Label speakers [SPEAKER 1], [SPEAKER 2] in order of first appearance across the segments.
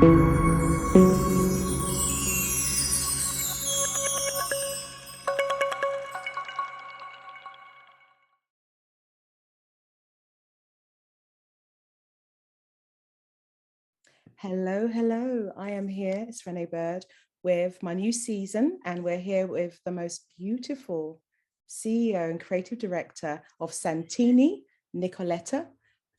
[SPEAKER 1] Hello, hello. I am here, it's Renee Bird, with my new season, and we're here with the most beautiful CEO and creative director of Santinni, Nikoleta.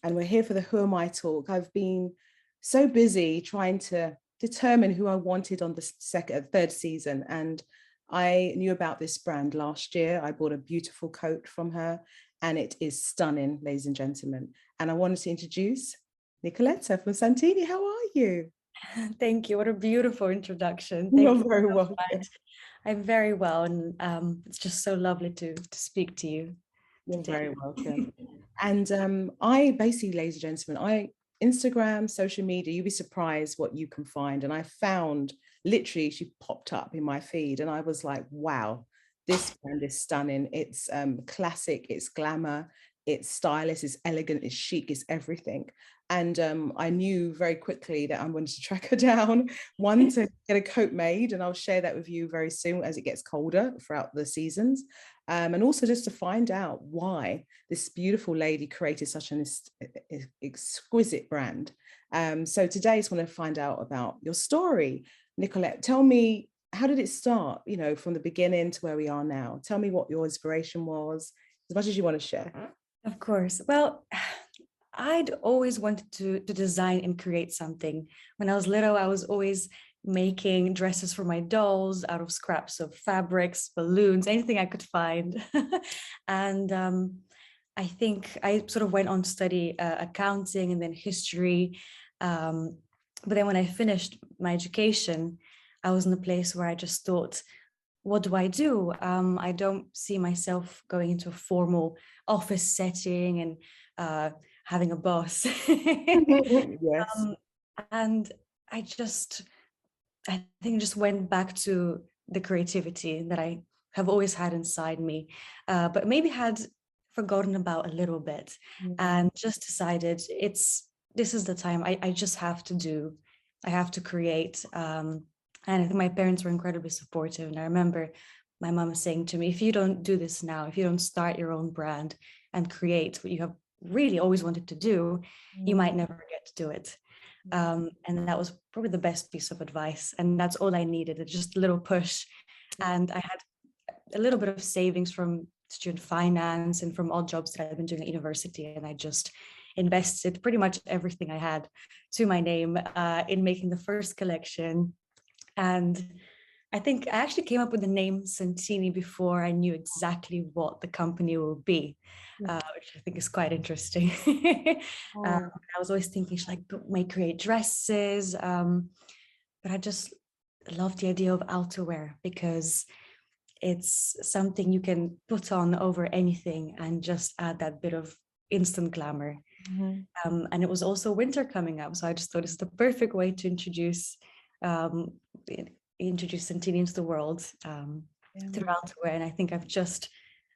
[SPEAKER 1] And we're here for the Who Am I talk. I've been so busy trying to determine who I wanted on the third season. And I knew about this brand last year. I bought a beautiful coat from her, and it is stunning, ladies and gentlemen. And I wanted to introduce Nikoleta from Santinni. How are you?
[SPEAKER 2] Thank you. What a beautiful introduction.
[SPEAKER 1] You're
[SPEAKER 2] Thank you
[SPEAKER 1] very
[SPEAKER 2] so
[SPEAKER 1] welcome.
[SPEAKER 2] much. I'm very well, and it's just so lovely to speak to you
[SPEAKER 1] You're
[SPEAKER 2] today.
[SPEAKER 1] very welcome. And I basically, ladies and gentlemen, Instagram, social media, you'd be surprised what you can find. And I found literally she popped up in my feed, and I was like, wow, this brand is stunning. It's classic, it's glamour, it's stylish, it's elegant, it's chic, it's everything. And I knew very quickly that I wanted to track her down, one, to get a coat made, and I'll share that with you very soon as it gets colder throughout the seasons. And also just to find out why this beautiful lady created such an exquisite brand. So today I just want to find out about your story. Nicolette, tell me, how did it start, from the beginning to where we are now? Tell me what your inspiration was, as much as you want to share.
[SPEAKER 2] Of course. Well, I'd always wanted to design and create something. When I was little, I was always making dresses for my dolls out of scraps of fabrics, balloons, anything I could find. And I think I sort of went on to study accounting and then history. But then when I finished my education, I was in a place where I just thought, what do I do? I don't see myself going into a formal office setting and having a boss.
[SPEAKER 1] Yes.
[SPEAKER 2] And I think just went back to the creativity that I have always had inside me, but maybe had forgotten about a little bit, and just decided this is the time. I just have to I have to create. And I think my parents were incredibly supportive. And I remember my mom saying to me, if you don't do this now, if you don't start your own brand and create what you have really always wanted to do, you might never get to do it. And that was probably the best piece of advice. And that's all I needed, just a little push. And I had a little bit of savings from student finance and from odd jobs that I've been doing at university. And I just invested pretty much everything I had to my name in making the first collection. And I think I actually came up with the name Santinni before I knew exactly what the company will be, which I think is quite interesting. I was always thinking, should I create dresses? But I just love the idea of outerwear because it's something you can put on over anything and just add that bit of instant glamour. And it was also winter coming up, so I just thought it's the perfect way to introduce Santinni into the world through outerwear. And I think I've just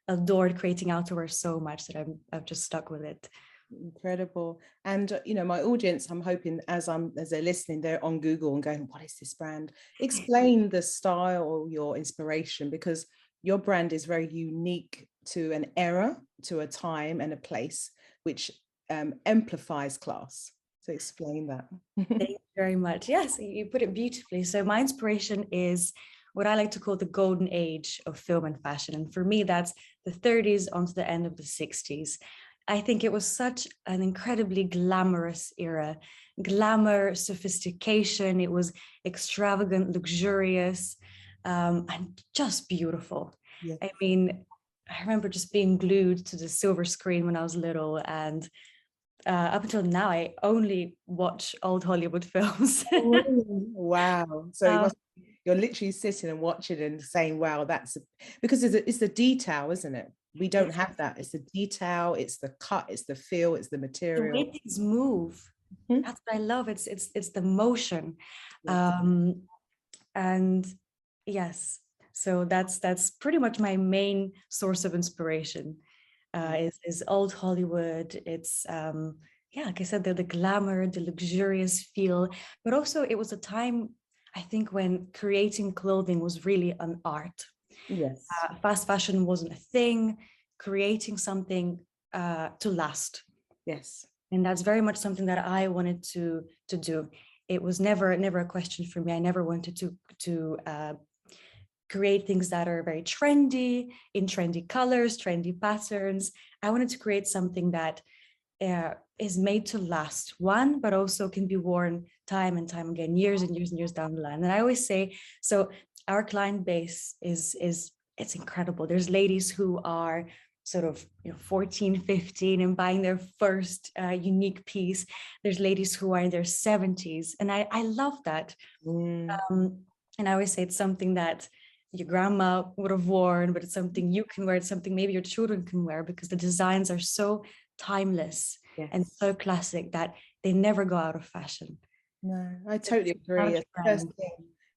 [SPEAKER 2] adored creating outerwear so much that I've just stuck with it.
[SPEAKER 1] Incredible. And my audience, I'm hoping as they're listening, they're on Google and going, what is this brand? Explain the style or your inspiration, because your brand is very unique to an era, to a time and a place, which amplifies class. So explain that.
[SPEAKER 2] Thank you very much. Yes, you put it beautifully. So my inspiration is what I like to call the golden age of film and fashion. And for me, that's the 30s onto the end of the 60s. I think it was such an incredibly glamorous era. Glamour, sophistication, it was extravagant, luxurious, and just beautiful.
[SPEAKER 1] Yeah.
[SPEAKER 2] I mean, I remember just being glued to the silver screen when I was little, and up until now, I only watch old Hollywood films.
[SPEAKER 1] Wow. So you're literally sitting and watching and saying, wow, because it's the detail, isn't it? We don't have that. It's the detail, it's the cut, it's the feel, it's the material.
[SPEAKER 2] The way things move. That's what I love. It's the motion. And yes, so that's pretty much my main source of inspiration. Is old Hollywood. It's yeah, like I said, the glamour, the luxurious feel, but also it was a time, I think, when creating clothing was really an art.
[SPEAKER 1] Yes.
[SPEAKER 2] Fast fashion wasn't a thing, creating something to last.
[SPEAKER 1] Yes.
[SPEAKER 2] And that's very much something that I wanted to do. It was never a question for me. I never wanted to create things that are very trendy, in trendy colors, trendy patterns. I wanted to create something that is made to last, one, but also can be worn time and time again, years and years and years down the line. And I always say, so our client base is it's incredible. There's ladies who are sort of 14, 15 and buying their first unique piece. There's ladies who are in their 70s, and I love that.
[SPEAKER 1] Mm.
[SPEAKER 2] And I always say it's something that your grandma would have worn, but it's something you can wear. It's something maybe your children can wear, because the designs are so timeless and
[SPEAKER 1] Yes.
[SPEAKER 2] so classic that they never go out of fashion.
[SPEAKER 1] No, I totally
[SPEAKER 2] It's not a
[SPEAKER 1] agree.
[SPEAKER 2] trend.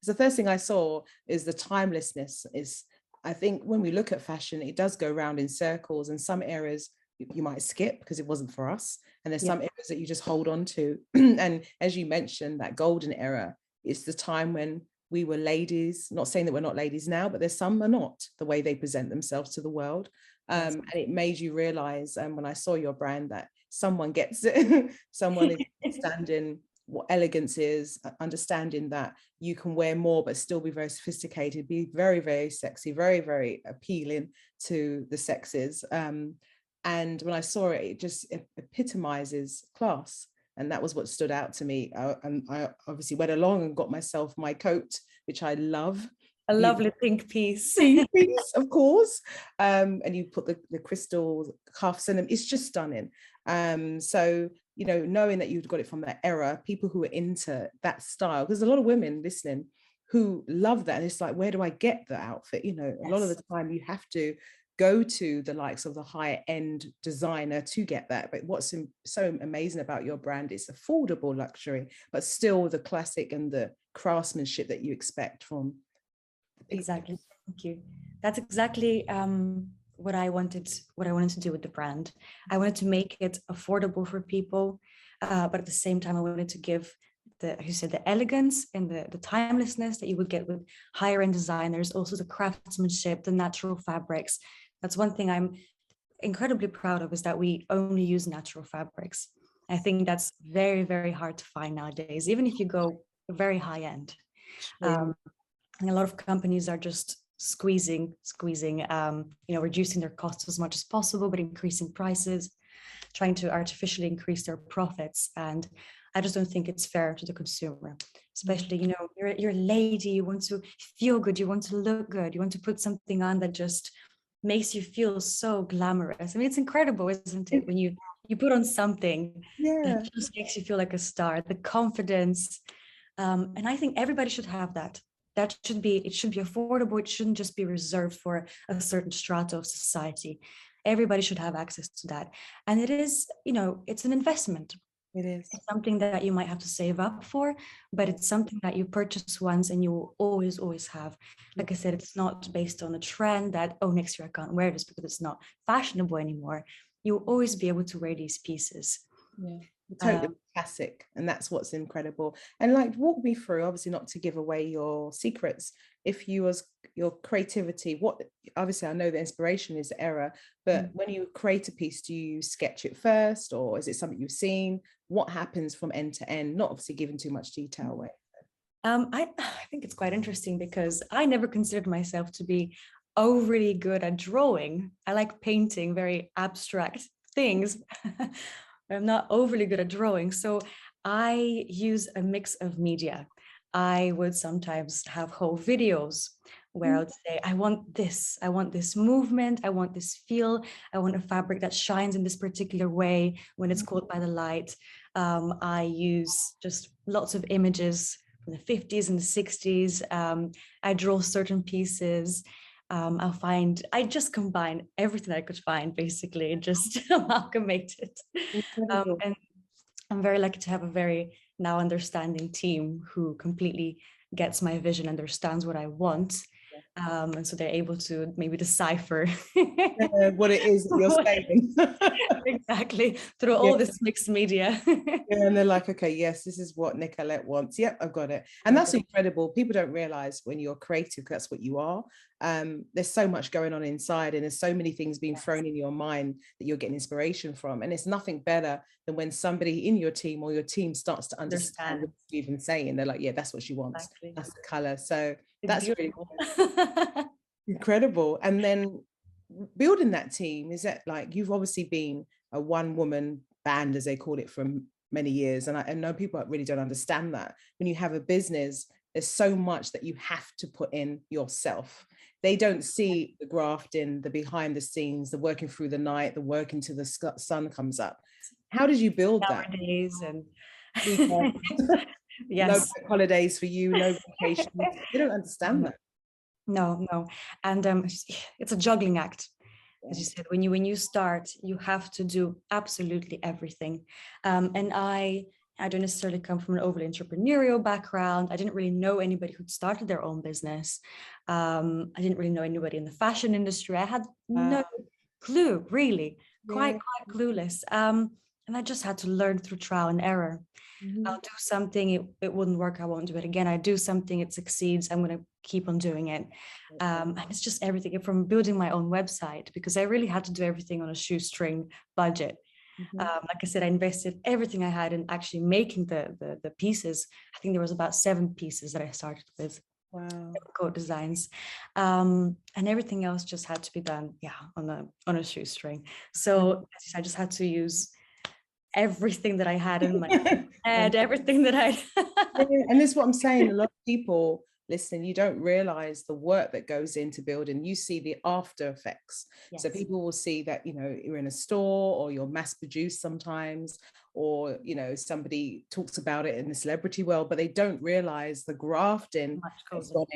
[SPEAKER 1] It's the first thing I saw is the timelessness is, I think when we look at fashion, it does go round in circles, and some areas you might skip because it wasn't for us. And there's
[SPEAKER 2] Yeah,
[SPEAKER 1] some areas that you just hold on to. And as you mentioned, that golden era is the time when we were ladies, not saying that we're not ladies now, but there's some are not the way they present themselves to the world.
[SPEAKER 2] yes.
[SPEAKER 1] And it made you realize, when I saw your brand, that someone gets it. Someone is understanding what elegance is, understanding that you can wear more but still be very sophisticated, be very, very sexy, very, very appealing to the sexes. And when I saw it, it just epitomizes class. And that was what stood out to me. And I obviously went along and got myself my coat, which I love.
[SPEAKER 2] A lovely pink piece.
[SPEAKER 1] Piece, of course. And you put the crystal cuffs in them. It's just stunning. So, knowing that you'd got it from that era, people who are into that style, because a lot of women listening who love that. And it's like, where do I get the outfit? A lot of the time you have to go to the likes of the higher end designer to get that. But what's so amazing about your brand is affordable luxury, but still the classic and the craftsmanship that you expect from the people.
[SPEAKER 2] Exactly. Thank you. That's exactly what I wanted to do with the brand. I wanted to make it affordable for people, but at the same time, I wanted to give as you said, the elegance and the timelessness that you would get with higher end designers, also the craftsmanship, the natural fabrics. That's one thing I'm incredibly proud of, is that we only use natural fabrics. I think that's very, very hard to find nowadays, even if you go very high end. And a lot of companies are just squeezing, reducing their costs as much as possible, but increasing prices, trying to artificially increase their profits. And I just don't think it's fair to the consumer, especially, you're a lady, you want to feel good, you want to look good, you want to put something on that just makes you feel so glamorous. I mean, it's incredible, isn't it? When you put on something that just makes you feel like a star, the confidence. And I think everybody should have that. It should be affordable. It shouldn't just be reserved for a certain strata of society. Everybody should have access to that. And it is, it's an investment.
[SPEAKER 1] It is.
[SPEAKER 2] It's something that you might have to save up for, but it's something that you purchase once and you will always, always have. Like I said, it's not based on a trend that, oh, next year I can't wear this because it's not fashionable anymore. You'll always be able to wear these pieces.
[SPEAKER 1] Yeah, totally classic. And that's what's incredible. And walk me through, obviously not to give away your secrets, if you was your creativity, what, obviously I know the inspiration is the error, but when you create a piece, do you sketch it first, or is it something you've seen? What happens from end to end? Not obviously giving too much detail away.
[SPEAKER 2] I think it's quite interesting because I never considered myself to be overly good at drawing. I like painting very abstract things. I'm not overly good at drawing. So I use a mix of media. I would sometimes have whole videos where I would say, I want this movement, I want this feel, I want a fabric that shines in this particular way when it's caught by the light. I use just lots of images from the 50s and the 60s. I draw certain pieces. I just combine everything I could find, basically, and just amalgamate it. And I'm very lucky to have a very now understanding team who completely gets my vision, understands what I want. And so they're able to maybe decipher
[SPEAKER 1] what it is that you're saying.
[SPEAKER 2] exactly through
[SPEAKER 1] Yeah.
[SPEAKER 2] all this mixed media.
[SPEAKER 1] Yeah, and they're like, okay, yes, this is what Nicolette wants. Yep, I've got it. And that's incredible. People don't realize when you're creative, that's what you are. There's so much going on inside, and there's so many things being thrown in your mind that you're getting inspiration from. And it's nothing better than when somebody in your team or your team starts to understand what you're even saying. They're like, yeah, that's what she wants.
[SPEAKER 2] Exactly.
[SPEAKER 1] That's the color. So
[SPEAKER 2] It's
[SPEAKER 1] that's
[SPEAKER 2] beautiful.
[SPEAKER 1] really incredible. And then building that team, is that like, you've obviously been a one woman band, as they call it, for many years. And I know people really don't understand that. When you have a business, there's so much that you have to put in yourself. They don't see the grafting, the behind the scenes, the working through the night, the working till the sun comes up. How did you build that?
[SPEAKER 2] Nowadays, and
[SPEAKER 1] No
[SPEAKER 2] yes.
[SPEAKER 1] holidays for you, no vacations. They don't understand that.
[SPEAKER 2] No. And it's a juggling act. As you said, when you start, you have to do absolutely everything. And I don't necessarily come from an overly entrepreneurial background. I didn't really know anybody who'd started their own business. I didn't really know anybody in the fashion industry. I had no clue, really, quite clueless. And I just had to learn through trial and error. I'll do something, it wouldn't work, I won't do it again. I do something, it succeeds, I'm going to keep on doing it. And it's just everything from building my own website, because I really had to do everything on a shoestring budget. Like I said, I invested everything I had in actually making the pieces. I think there was about 7 pieces that I started with.
[SPEAKER 1] Wow.
[SPEAKER 2] Coat designs, and everything else just had to be done, on a shoestring. So I just had to use everything that I had in my head, everything that I
[SPEAKER 1] and this is what I'm saying. A lot of people listening, you don't realize the work that goes into building. You see the after effects. Yes. So people will see that, you're in a store, or you're mass produced sometimes, or somebody talks about it in the celebrity world, but they don't realize the grafting that's gone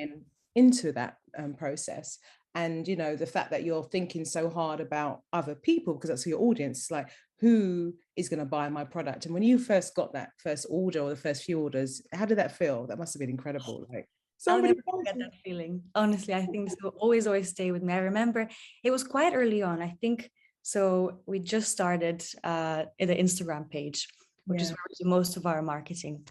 [SPEAKER 1] into that process. And the fact that you're thinking so hard about other people, because that's your audience. It's like, who is going to buy my product? And when you first got that first order, or the first few orders, how did that feel? That must have been incredible. Like,
[SPEAKER 2] I'll never forget that feeling. Honestly, I think this will always stay with me. I remember it was quite early on. I think so. We just started the Instagram page, which is where we do most of our marketing.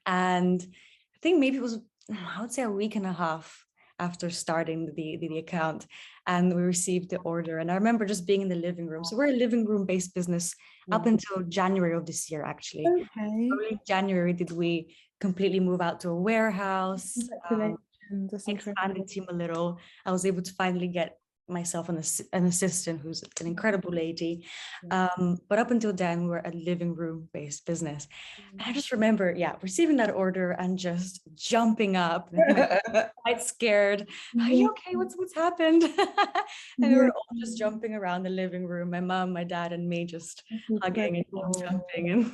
[SPEAKER 2] And I think maybe it was, I would say, a week and a half after starting the account, and we received the order. And I remember just being in the living room. So we're a living room based business up until January of this year, actually. Only in January did we completely move out to a warehouse, expand the team a little. I was able to finally get myself an assistant who's an incredible lady. But up until then, we were a living room based business. And I just remember, receiving that order and just jumping up, quite scared. Are you okay? What's happened? And we were all just jumping around the living room. My mom, my dad, and me just hugging and jumping. And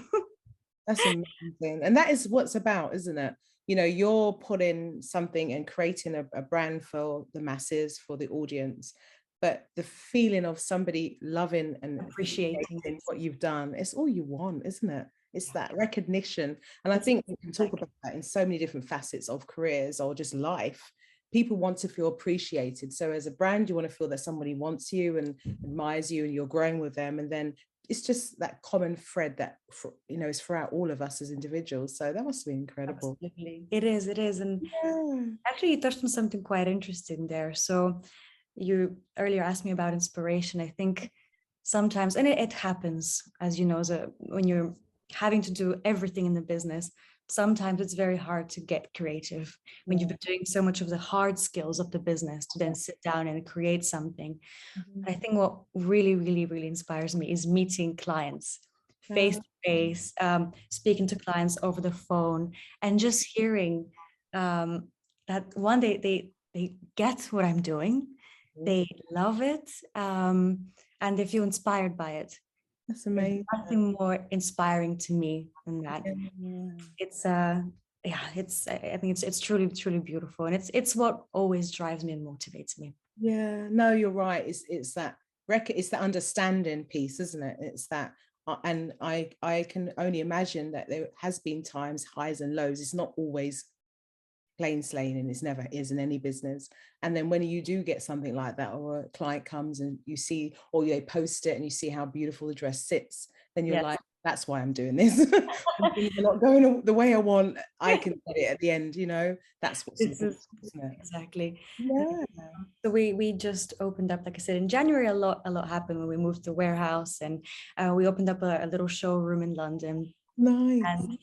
[SPEAKER 1] that's amazing. And that is what's about, isn't it? You're putting something and creating a brand for the masses, for the audience, but the feeling of somebody loving and
[SPEAKER 2] appreciating
[SPEAKER 1] what you've done, it's all you want, isn't it? It's that recognition. And I think we can talk about that in so many different facets of careers or just life. People want to feel appreciated. So as a brand, you want to feel that somebody wants you and admires you, and you're growing with them. And then it's just that common thread that is throughout all of us as individuals. So that must be incredible.
[SPEAKER 2] Absolutely. It is. And actually you touched on something quite interesting there. So you earlier asked me about inspiration. I think sometimes, and it happens, as you know, when you're having to do everything in the business, sometimes it's very hard to get creative when you've been doing so much of the hard skills of the business to then sit down and create something. I think what really, really, really inspires me is meeting clients face to face, speaking to clients over the phone, and just hearing that one day they get what I'm doing, they love it, and they feel inspired by it.
[SPEAKER 1] That's amazing.
[SPEAKER 2] There's nothing more inspiring to me than that. It's I think it's truly, truly beautiful, and it's what always drives me and motivates me.
[SPEAKER 1] Yeah, no, you're right. It's that it's the understanding piece, isn't it? It's that, and I can only imagine that there has been times, highs and lows. It's not always plain sailing. It's never is in any business. And then when you do get something like that, or a client comes and you see, or they post it and you see how beautiful the dress sits, then you're
[SPEAKER 2] Yes.
[SPEAKER 1] like, that's why I'm doing this. When things are not going the way I want, I can get it at the end, you know. That's what's
[SPEAKER 2] This
[SPEAKER 1] important,
[SPEAKER 2] is
[SPEAKER 1] isn't it?
[SPEAKER 2] exactly.
[SPEAKER 1] Yeah.
[SPEAKER 2] So we just opened up, like I said, in January. A lot happened when we moved the warehouse, and we opened up a little showroom in London.
[SPEAKER 1] Nice.
[SPEAKER 2] And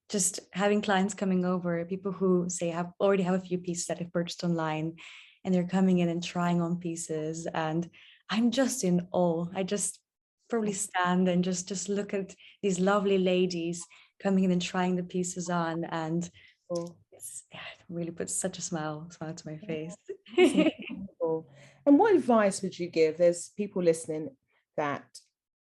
[SPEAKER 2] just having clients coming over, people who say already have a few pieces that they've purchased online, and they're coming in and trying on pieces, and I'm just in awe. I just probably stand and just look at these lovely ladies coming in and trying the pieces on, and
[SPEAKER 1] Cool.
[SPEAKER 2] yeah, it really puts such a smile to my face.
[SPEAKER 1] That's incredible. And what advice would you give? There's people listening that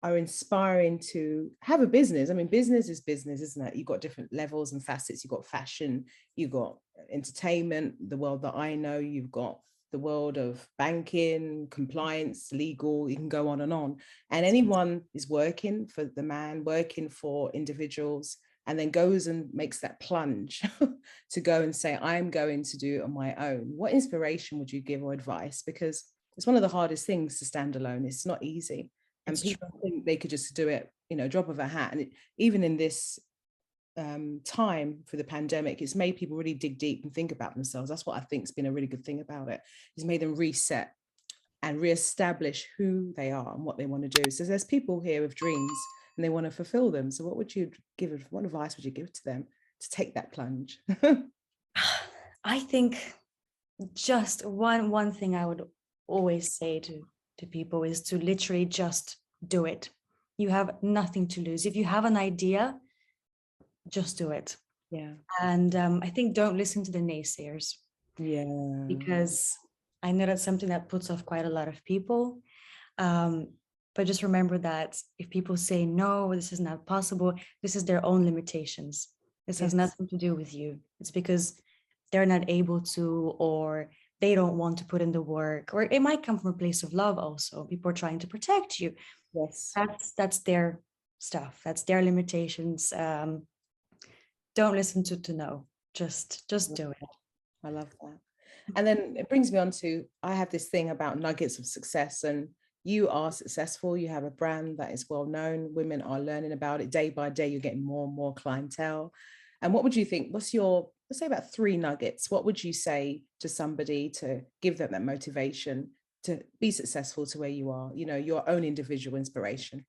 [SPEAKER 1] are inspiring to have a business. I mean, business is business, isn't it? You've got different levels and facets. You've got fashion, you've got entertainment, the world that I know, you've got the world of banking, compliance, legal, you can go on. And anyone is working for the man, working for individuals, and then goes and makes that plunge to go and say, I'm going to do it on my own. What inspiration would you give or advice? Because it's one of the hardest things to stand alone. It's not easy. And
[SPEAKER 2] It's
[SPEAKER 1] people
[SPEAKER 2] true.
[SPEAKER 1] think they could just do it, you know, drop of a hat. And even in this time for the pandemic, it's made people really dig deep and think about themselves. That's what I think has been a really good thing about it. It's made them reset and reestablish who they are and what they want to do. So there's people here with dreams and they want to fulfill them. So what advice would you give to them to take that plunge?
[SPEAKER 2] I think just one thing I would always say to people is to literally just do it. You have nothing to lose. If you have an idea, just do it.
[SPEAKER 1] Yeah.
[SPEAKER 2] And I think don't listen to the naysayers,
[SPEAKER 1] Yeah.
[SPEAKER 2] because I know that's something that puts off quite a lot of people. But just remember that if people say, no, this is not possible, this is their own limitations. This has nothing to do with you. It's because they're not able to, or they don't want to put in the work, or it might come from a place of love also. People are trying to protect you.
[SPEAKER 1] Yes.
[SPEAKER 2] That's their stuff. That's their limitations. Don't listen to no. Just do it.
[SPEAKER 1] I love that. And then it brings me on to, I have this thing about nuggets of success, and you are successful. You have a brand that is well known. Women are learning about it day by day. You're getting more and more clientele. And what would you think? Let's say about 3 nuggets. What would you say to somebody to give them that motivation to be successful to where you are, you know, your own individual inspiration?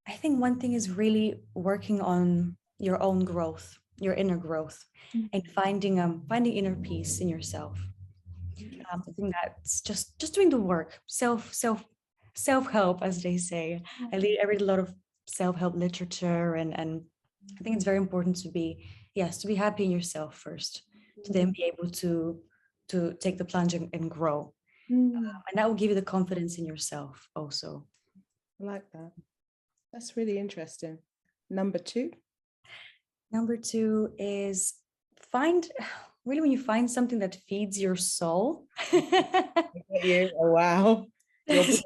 [SPEAKER 2] I think one thing is really working on your own growth, your inner growth, and finding inner peace in yourself. I think that's just doing the work, self-help, as they say. I read a lot of self-help literature, and I think it's very important to be happy in yourself first, to then be able to take the plunge and grow. And that will give you the confidence in yourself also.
[SPEAKER 1] I like that. That's really interesting. Number 2?
[SPEAKER 2] Number 2 is when you find something that feeds your soul.
[SPEAKER 1] You? Oh, wow.
[SPEAKER 2] Just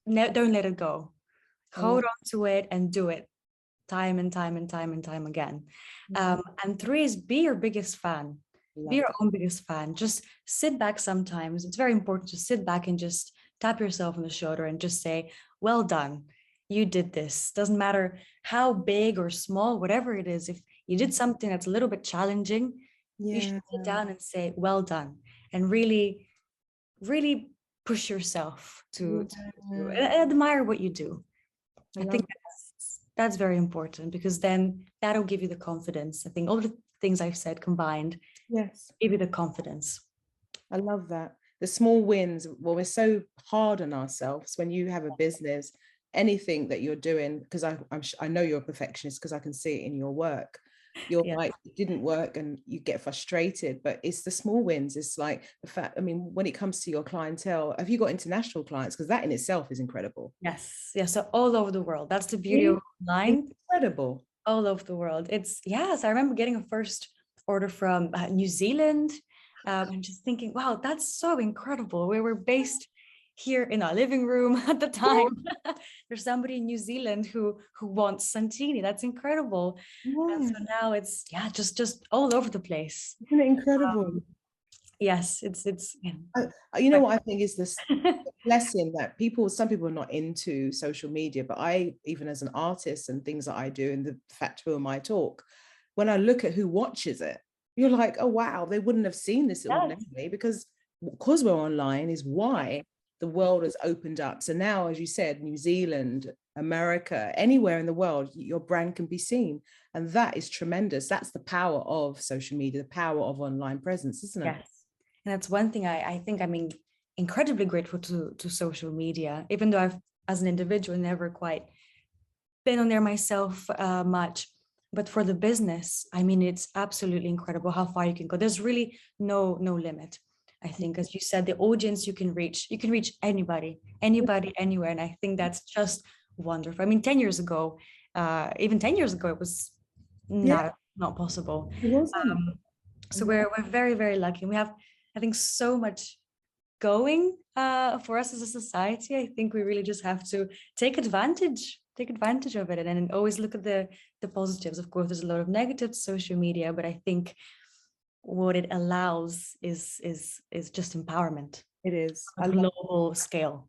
[SPEAKER 2] don't let it go. Hold on to it and do it time and time and time and time again. And 3 is be your biggest fan. Be your own biggest fan. Just sit back sometimes. It's very important to sit back and just tap yourself on the shoulder and just say, well done. You did this. Doesn't matter how big or small, whatever it is. If you did something that's a little bit challenging, you should sit down and say, well done. And really, really push yourself to admire what you do. I think that's very important, because then that'll give you the confidence. I think all the things I've said combined give you the confidence.
[SPEAKER 1] I love that. The small wins. Well, we're so hard on ourselves when you have a business, anything that you're doing, because I know you're a perfectionist because I can see it in your work. You're like, it didn't work and you get frustrated, but it's the small wins. It's like the fact, I mean, when it comes to your clientele, have you got international clients? Because that in itself is incredible.
[SPEAKER 2] Yes. So all over the world. That's the beauty of online.
[SPEAKER 1] Incredible.
[SPEAKER 2] All over the world. So I remember getting a first order from New Zealand, and just thinking, wow, that's so incredible. We were based here in our living room at the time. There's somebody in New Zealand who wants Santinni. That's incredible. And
[SPEAKER 1] Yeah.
[SPEAKER 2] so now it's just all over the place.
[SPEAKER 1] Isn't it incredible?
[SPEAKER 2] Yes, it's yeah.
[SPEAKER 1] You know what I think is this blessing that some people are not into social media, but I, even as an artist and things that I do and the fact who am I talk, when I look at who watches it, you're like, oh wow, they wouldn't have seen this
[SPEAKER 2] Yes.
[SPEAKER 1] ordinarily because we're online is why the world has opened up. So now, as you said, New Zealand, America, anywhere in the world, your brand can be seen. And that is tremendous. That's the power of social media, the power of online presence, isn't it?
[SPEAKER 2] Yes. And that's one thing I think I'm incredibly grateful to social media, even though I've, as an individual, never quite been on there myself much. But for the business, I mean, it's absolutely incredible how far you can go. There's really no limit. I think, as you said, the audience you can reach anybody, anywhere. And I think that's just wonderful. I mean, 10 years ago, even 10 years ago, it was
[SPEAKER 1] Yeah,
[SPEAKER 2] not possible.
[SPEAKER 1] it wasn't.
[SPEAKER 2] So we're very, very lucky. And we have, I think, so much going for us as a society. I think we really just have to take advantage of it, and then always look at the positives. Of course, there's a lot of negative to social media, but I think what it allows is just empowerment.
[SPEAKER 1] It is.
[SPEAKER 2] On a global scale.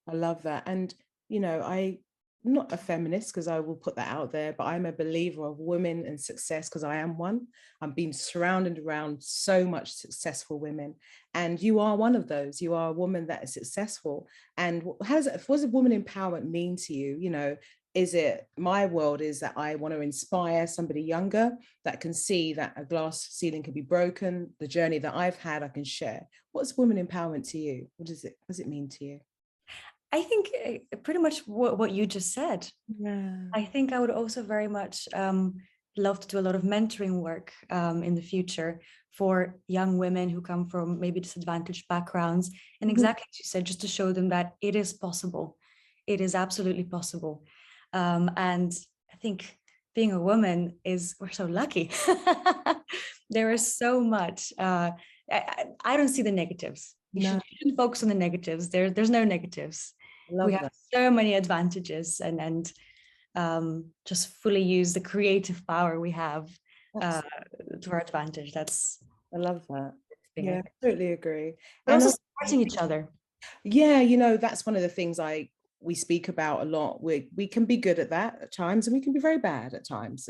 [SPEAKER 1] I love that. And, you know, I'm not a feminist because I will put that out there, but I'm a believer of women and success because I am one. I'm being surrounded around so much successful women. And you are one of those. You are a woman that is successful. And what does woman empowerment mean to you? You know, is it, my world is that I want to inspire somebody younger that can see that a glass ceiling can be broken. The journey that I've had, I can share. What's women empowerment to you? What does it mean to you?
[SPEAKER 2] I think pretty much what you just said.
[SPEAKER 1] Yeah.
[SPEAKER 2] I think I would also very much love to do a lot of mentoring work in the future for young women who come from maybe disadvantaged backgrounds. And exactly as you said, just to show them that it is possible. It is absolutely possible. And I think being a woman we're so lucky. There is so much. I don't see the negatives. You shouldn't focus on the negatives. There's no negatives. We have so many advantages, and just fully use the creative power we have to our advantage.
[SPEAKER 1] I love that. Yeah, I totally agree.
[SPEAKER 2] We're also supporting each other.
[SPEAKER 1] Yeah, you know, that's one of the things we speak about a lot. We can be good at that at times, and we can be very bad at times.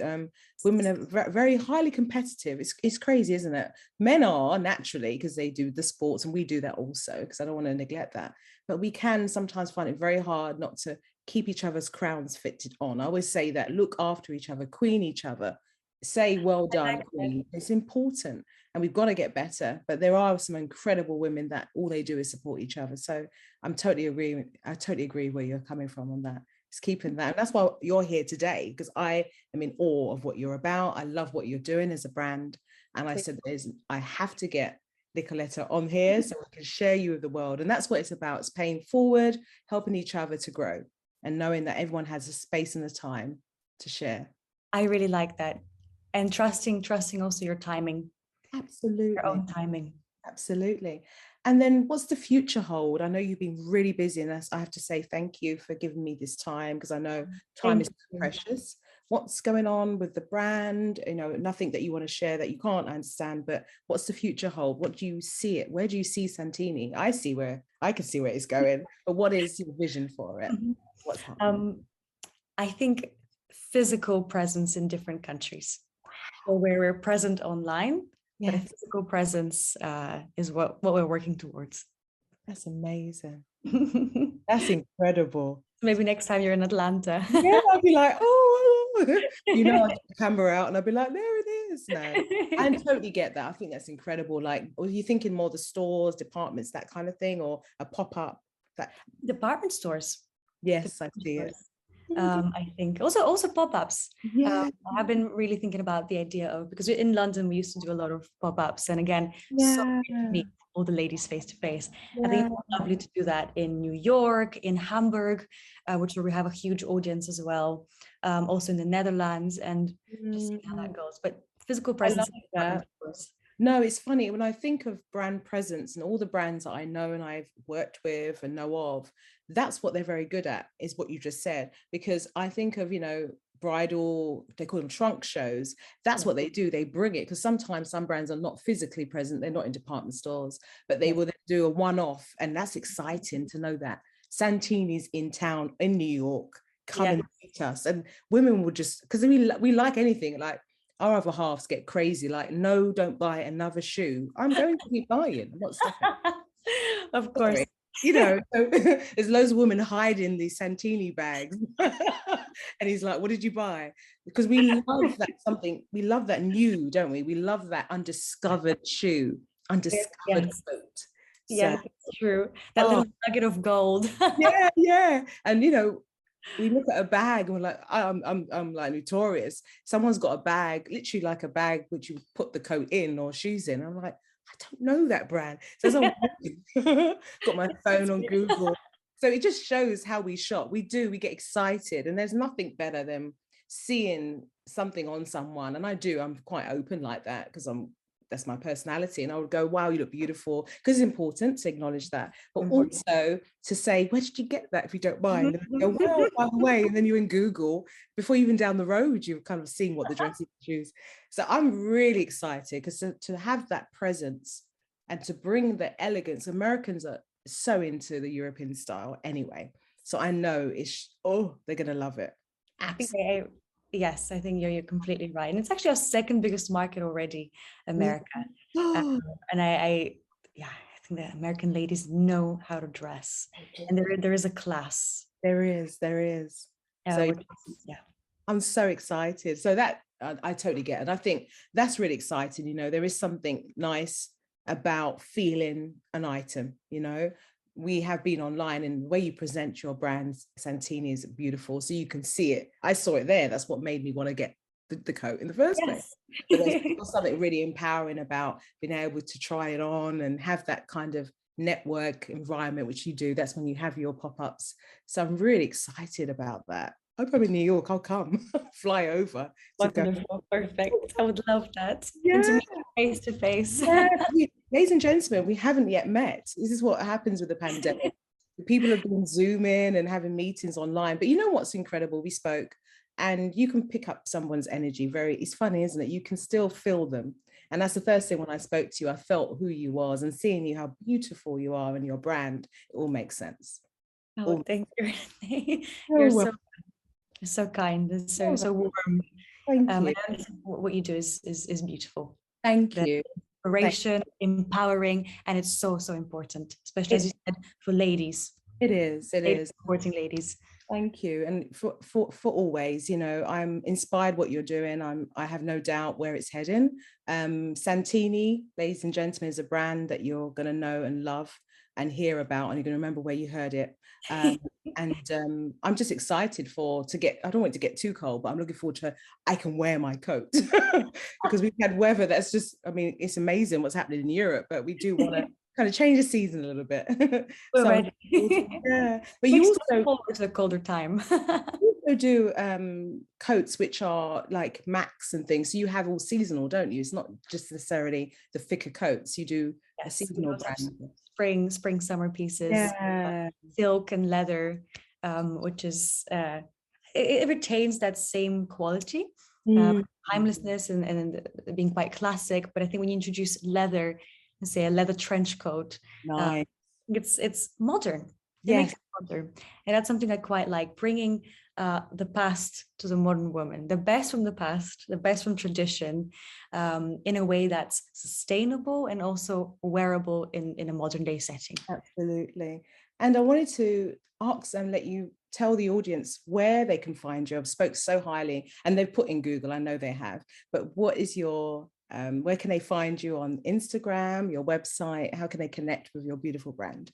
[SPEAKER 1] Women are very highly competitive. It's crazy, isn't it? Men are naturally, because they do the sports, and we do that also, because I don't want to neglect that. But we can sometimes find it very hard not to keep each other's crowns fitted on. I always say that, look after each other, queen each other, say well done, queen. It's important, and we've got to get better. But there are some incredible women that all they do is support each other. So I totally agree where you're coming from on that. It's keeping that. And that's why you're here today, because I am in awe of what you're about. I love what you're doing as a brand. And I said, I have to get Nikoleta on here so we can share you with the world. And that's what it's about. It's paying forward, helping each other to grow, and knowing that everyone has a space and a time to share.
[SPEAKER 2] I really like that. And trusting also your timing.
[SPEAKER 1] Absolutely.
[SPEAKER 2] Your own timing.
[SPEAKER 1] Absolutely. And then what's the future hold? I know you've been really busy, and I have to say thank you for giving me this time, because I know time is precious. What's going on with the brand? You know, nothing that you want to share that you can't understand, but what's the future hold? What do you see it? Where do you see Santinni? I can see where it's going, but what is your vision for it? What's happening?
[SPEAKER 2] I think physical presence in different countries. So where we're present online, but a physical presence is what we're working towards.
[SPEAKER 1] That's amazing. That's incredible.
[SPEAKER 2] Maybe next time you're in Atlanta.
[SPEAKER 1] Yeah, I'll be like, oh, you know, I'll get the camera out and I'll be like, there it is. No, I totally get that. I think that's incredible. Like, are you thinking more the stores, departments, that kind of thing, or a pop-up?
[SPEAKER 2] Department stores.
[SPEAKER 1] Yes, I see it.
[SPEAKER 2] I think also pop-ups.
[SPEAKER 1] Yeah.
[SPEAKER 2] I've been really thinking about the idea of, because in London we used to do a lot of pop-ups, and again, so meet all the ladies face to face. I think it's lovely to do that in New York, in Hamburg, which where we have a huge audience as well. Also in the Netherlands, and just see how that goes. But physical presence.
[SPEAKER 1] No, it's funny when I think of brand presence and all the brands that I know and I've worked with and know of, that's what they're very good at, is what you just said. Because I think of, bridal, they call them trunk shows. That's
[SPEAKER 2] Yeah.
[SPEAKER 1] what they do. They bring it, because sometimes some brands are not physically present, they're not in department stores, but they
[SPEAKER 2] Yes.
[SPEAKER 1] will then do a one-off, and that's exciting to know that Santini's in town in New York. Come
[SPEAKER 2] Yeah.
[SPEAKER 1] and meet us. And women will just, because we like anything, like our other halves get crazy, like, no, don't buy another shoe. I'm going to keep buying. I'm not stopping.
[SPEAKER 2] Of course.
[SPEAKER 1] Sorry. So there's loads of women hiding these Santinni bags. And he's like, what did you buy? Because we love that we love that new, don't we? We love that undiscovered shoe, undiscovered
[SPEAKER 2] Yes.
[SPEAKER 1] coat. So,
[SPEAKER 2] Yes, it's true. That
[SPEAKER 1] oh,
[SPEAKER 2] little nugget of gold.
[SPEAKER 1] yeah, yeah. And we look at a bag and we're like, I'm like notorious. Someone's got a bag, literally like a bag which you put the coat in or shoes in. I'm like, I don't know that brand. So as I'm got my phone on Google. So it just shows how we shop. We get excited, and there's nothing better than seeing something on someone. And I'm quite open like that, because that's my personality. And I would go, wow, you look beautiful, because it's important to acknowledge that, but also to say, where did you get that if you don't mind? And go, well, by the way, and then you're in Google, before you're even down the road, you've kind of seen what the dress you choose. So I'm really excited, because to have that presence and to bring the elegance. Americans are so into the European style anyway. So I know they're going to love it. Absolutely.
[SPEAKER 2] Yes, I think you're completely right. And it's actually our second biggest market already, America. And I think that American ladies know how to dress, and there is a class.
[SPEAKER 1] There is. So
[SPEAKER 2] Yeah.
[SPEAKER 1] I'm so excited. So that I totally get it. I think that's really exciting. There is something nice about feeling an item. We have been online, and the way you present your brand, Santinni, is beautiful. So you can see it. I saw it there. That's what made me want to get the coat in the first place. But there's something really empowering about being able to try it on and have that kind of network environment, which you do. That's when you have your pop-ups. So I'm really excited about that. I hope I'm in New York. I'll come fly over.
[SPEAKER 2] Wonderful. Perfect. I would love that.
[SPEAKER 1] Yeah.
[SPEAKER 2] And to meet face to face.
[SPEAKER 1] Yeah. Ladies and gentlemen, we haven't yet met. This is what happens with the pandemic. People have been Zooming and having meetings online. But you know what's incredible? We spoke, and you can pick up someone's energy. It's funny, isn't it? You can still feel them. And that's the first thing when I spoke to you, I felt who you was, and seeing you, how beautiful you are, and your brand, it all makes sense.
[SPEAKER 2] Oh, thank you. You're so kind and so warm.
[SPEAKER 1] Thank you.
[SPEAKER 2] And what you do is beautiful.
[SPEAKER 1] Thank you.
[SPEAKER 2] Inspiration, empowering, and it's so important, especially as you said, for ladies.
[SPEAKER 1] It is.
[SPEAKER 2] Supporting ladies.
[SPEAKER 1] Thank you. And for always, I'm inspired what you're doing. I have no doubt where it's heading. Santinni, ladies and gentlemen, is a brand that you're going to know and love and hear about, and you're going to remember where you heard it. And I'm just excited I don't want it to get too cold, but I'm looking forward to, I can wear my coat because we've had weather that's just, it's amazing what's happening in Europe, but we do want to kind of change the season a little bit. Yeah, but you also
[SPEAKER 2] forward to a colder time.
[SPEAKER 1] You also do coats which are like Max and things. So you have all seasonal, don't you? It's not just necessarily the thicker coats. You do a seasonal brand.
[SPEAKER 2] Spring, summer pieces, silk and leather, which is it retains that same quality, timelessness and being quite classic. But I think when you introduce leather, say a leather trench coat, it's modern. It makes it modern, and that's something I quite like, bringing the past to the modern woman, the best from the past, the best from tradition, in a way that's sustainable and also wearable in a modern day setting.
[SPEAKER 1] Absolutely. And I wanted to ask and let you tell the audience where they can find you. I've spoke so highly, and they've put in Google, I know they have, but what is your where can they find you on Instagram, your website? How can they connect with your beautiful brand?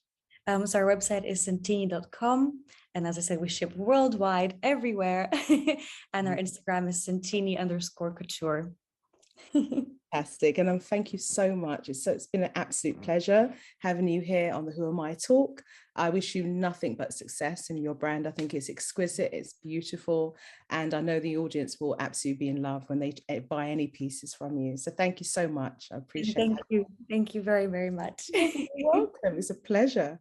[SPEAKER 2] So our website is santinni.com. And as I said, we ship worldwide, everywhere. And our Instagram is Santinni_couture.
[SPEAKER 1] Fantastic. And thank you so much. It's been an absolute pleasure having you here on the Who Am I Talk. I wish you nothing but success in your brand. I think it's exquisite, it's beautiful, and I know the audience will absolutely be in love when they buy any pieces from you. So thank you so much. I appreciate
[SPEAKER 2] Thank
[SPEAKER 1] that.
[SPEAKER 2] you. Thank you very, very much.
[SPEAKER 1] You're welcome. It's a pleasure.